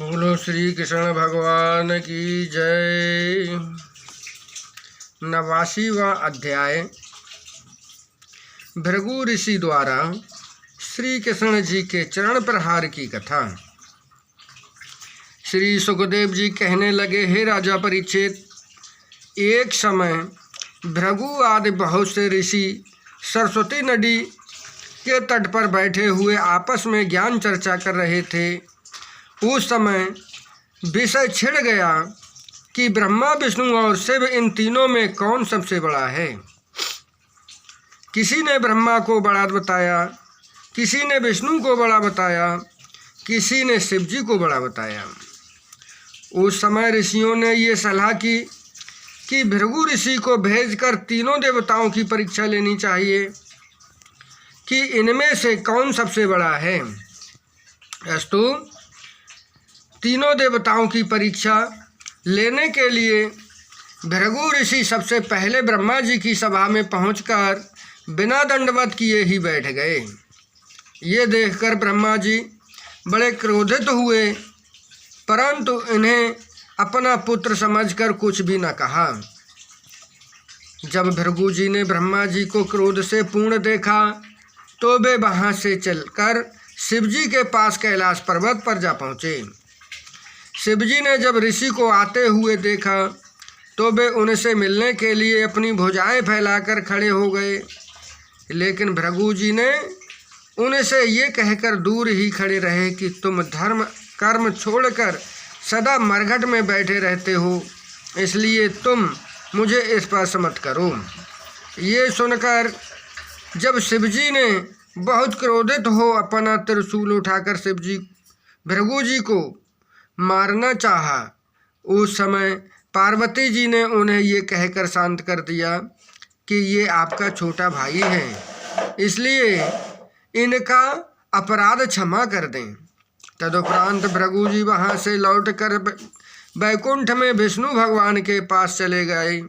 बोलो श्री कृष्ण भगवान की जय। 89वां अध्याय भृगु ऋषि द्वारा श्री कृष्ण जी के चरण प्रहार की कथा। श्री सुखदेव जी कहने लगे, हे राजा परीक्षित, एक समय भृगु आदि बहुत से ऋषि सरस्वती नदी के तट पर बैठे हुए आपस में ज्ञान चर्चा कर रहे थे। उस समय विषय छिड़ गया कि ब्रह्मा, विष्णु और शिव इन तीनों में कौन सबसे बड़ा है। किसी ने ब्रह्मा को बड़ा बताया, किसी ने विष्णु को बड़ा बताया, किसी ने शिव जी को बड़ा बताया। उस समय ऋषियों ने ये सलाह की कि भृगु ऋषि को भेजकर तीनों देवताओं की परीक्षा लेनी चाहिए कि इनमें से कौन सबसे बड़ा है। अस्तु, तीनों देवताओं की परीक्षा लेने के लिए भृगु ऋषि सबसे पहले ब्रह्मा जी की सभा में पहुंचकर बिना दंडवत किए ही बैठ गए। ये देखकर ब्रह्मा जी बड़े क्रोधित हुए, परंतु इन्हें अपना पुत्र समझकर कुछ भी न कहा। जब भृगु जी ने ब्रह्मा जी को क्रोध से पूर्ण देखा तो वे वहाँ से चलकर शिव जी के पास कैलाश पर्वत पर जा पहुँचे। शिव जी ने जब ऋषि को आते हुए देखा तो वे उनसे मिलने के लिए अपनी भुजाएं फैलाकर खड़े हो गए, लेकिन भृगु जी ने उनसे ये कहकर दूर ही खड़े रहे कि तुम धर्म कर्म छोड़कर सदा मरघट में बैठे रहते हो, इसलिए तुम मुझे स्पर्श मत करो। ये सुनकर जब शिव जी ने बहुत क्रोधित हो अपना त्रिशूल उठाकर शिव जी भृगु जी को मारना चाहा, उस समय पार्वती जी ने उन्हें ये कहकर शांत कर दिया कि ये आपका छोटा भाई है, इसलिए इनका अपराध क्षमा कर दें। तदुपरांत भृगु जी वहाँ से लौटकर वैकुंठ में विष्णु भगवान के पास चले गए।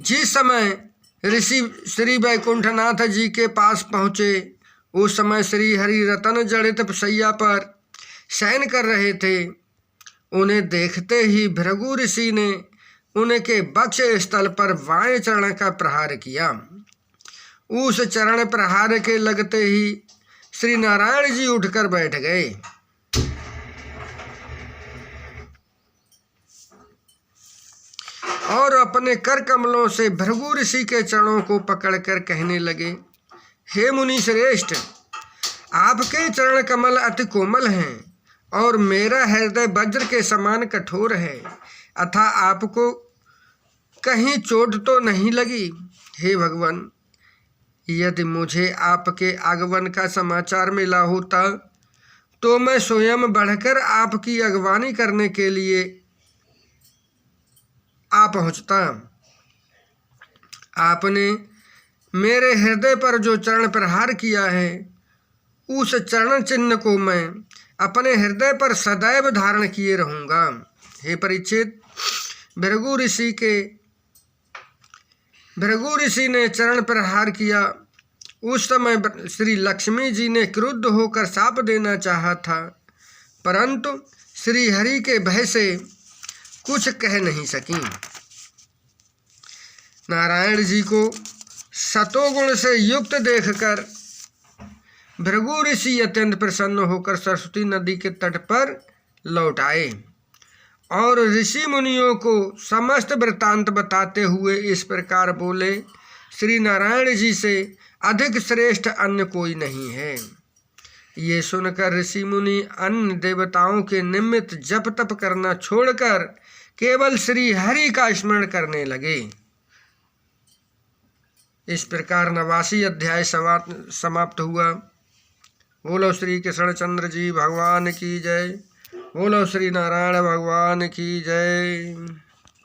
जिस समय ऋषि श्री वैकुंठनाथ जी के पास पहुँचे, उस समय श्री हरि रतन जड़ित शैया पर शयन कर रहे थे। उन्हें देखते ही भृगु ऋषि ने उनके वक्ष स्थल पर बाएं चरण का प्रहार किया। उस चरण प्रहार के लगते ही श्री नारायण जी उठकर बैठ गए। और अपने कर कमलों से भृगु ऋषि के चरणों को पकड़कर कहने लगे, हे मुनि श्रेष्ठ, आपके चरण कमल अति कोमल हैं और मेरा हृदय वज्र के समान कठोर है, अथा आपको कहीं चोट तो नहीं लगी। हे भगवान, यदि मुझे आपके आगमन का समाचार मिला होता तो मैं स्वयं बढ़कर आपकी अगवानी करने के लिए आ पहुँचता। आपने मेरे हृदय पर जो चरण प्रहार किया है, उस चरण चिन्ह को मैं अपने हृदय पर सदैव धारण किए रहूँगा। हे परीक्षित, भृगु ऋषि ने चरण प्रहार किया। उस समय श्री लक्ष्मी जी ने क्रुद्ध होकर शाप देना चाहा था, परंतु श्री हरि के भय से कुछ कह नहीं सकी। नारायण जी को सतोगुण से युक्त देखकर भृगु ऋषि अत्यंत प्रसन्न होकर सरस्वती नदी के तट पर लौट आए और ऋषि मुनियों को समस्त वृत्तांत बताते हुए इस प्रकार बोले, श्री नारायण जी से अधिक श्रेष्ठ अन्य कोई नहीं है। ये सुनकर ऋषि मुनि अन्य देवताओं के निमित्त जप तप करना छोड़कर केवल श्री हरि का स्मरण करने लगे। इस प्रकार 89 अध्याय समाप्त हुआ। बोलो श्री कृष्णचंद्र जी भगवान की जय। बोलो श्री नारायण भगवान की जय।